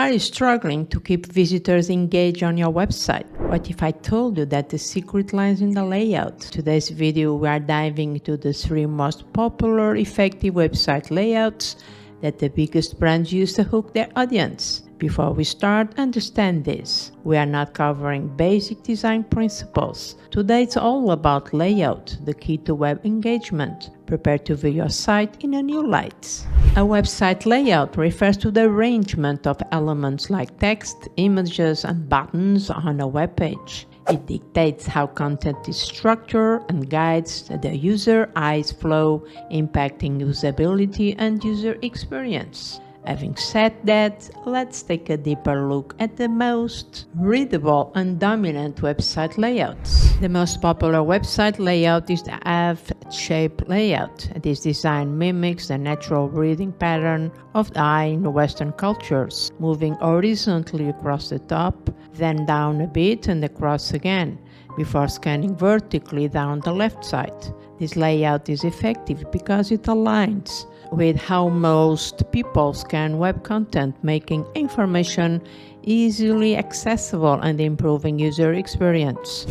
Are you struggling to keep visitors engaged on your website? What if I told you that the secret lies in the layout? Today's video we are diving into the 3 most popular effective website layouts that the biggest brands use to hook their audience. Before we start, understand this. We are not covering basic design principles. Today it's all about layout, the key to web engagement. Prepare to view your site in a new light. A website layout refers to the arrangement of elements like text, images, and buttons on a web page. It dictates how content is structured and guides the user eyes flow, impacting usability and user experience. Having said that, let's take a deeper look at the most readable and dominant website layouts. The most popular website layout is the F-shaped layout. This design mimics the natural reading pattern of the eye in Western cultures, moving horizontally across the top, then down a bit and across again, before scanning vertically down the left side. This layout is effective because it aligns with how most people scan web content, making information easily accessible and improving user experience.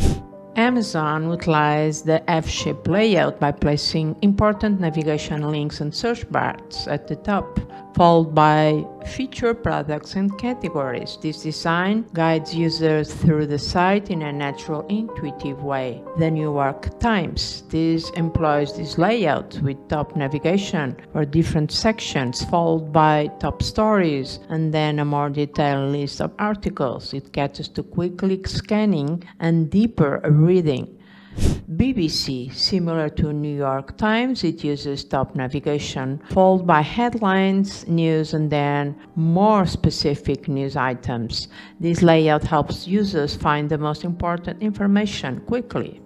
Amazon utilized the F-shaped layout by placing important navigation links and search bars at the top, followed by featured products and categories. This design guides users through the site in a natural, intuitive way. The New York Times employs this layout with top navigation for different sections, followed by top stories, and then a more detailed list of articles. It caters to quickly scanning and deeper reading. BBC, similar to New York Times, it uses top navigation, followed by headlines, news, and then more specific news items. This layout helps users find the most important information quickly.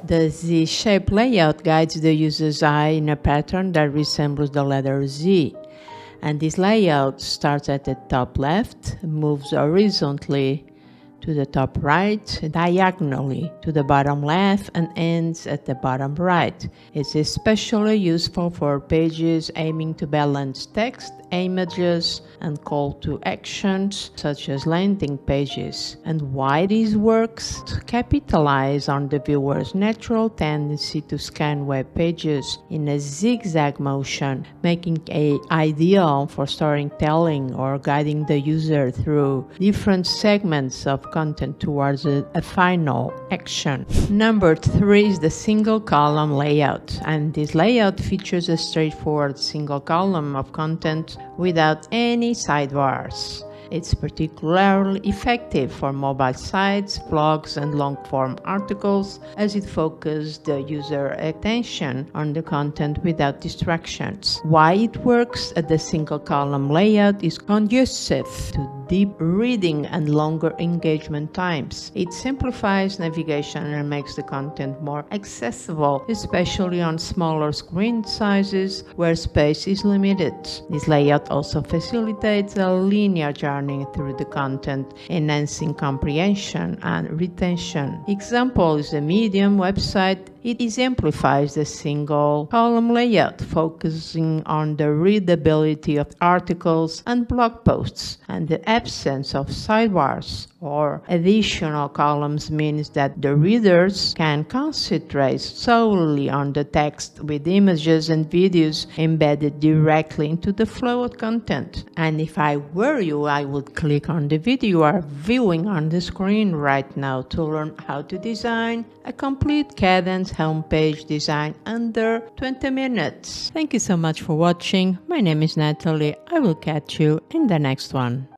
The Z-shaped layout guides the user's eye in a pattern that resembles the letter Z. And this layout starts at the top left, moves horizontally to the top right, diagonally to the bottom left, and ends at the bottom right. It's especially useful for pages aiming to balance text, images, and call to actions such as landing pages. And why this works? To capitalize on the viewer's natural tendency to scan web pages in a zigzag motion, making it ideal for storytelling or guiding the user through different segments of content towards a final action. Number 3 is the single column layout, and this layout features a straightforward single column of content without any sidebars. It's particularly effective for mobile sites, blogs, and long-form articles, as it focuses the user attention on the content without distractions. Why it works? The single-column layout is conducive to deep reading and longer engagement times. It simplifies navigation and makes the content more accessible, especially on smaller screen sizes where space is limited. This layout also facilitates a linear journey through the content, enhancing comprehension and retention. Example is the Medium website. It exemplifies the single-column layout, focusing on the readability of articles and blog posts, and the absence of sidebars or additional columns means that the readers can concentrate solely on the text with images and videos embedded directly into the flow of content. And if I were you, I would click on the video you are viewing on the screen right now to learn how to design a complete cadence homepage design under 20 minutes. Thank you so much for watching. My name is Natalie. I will catch you in the next one.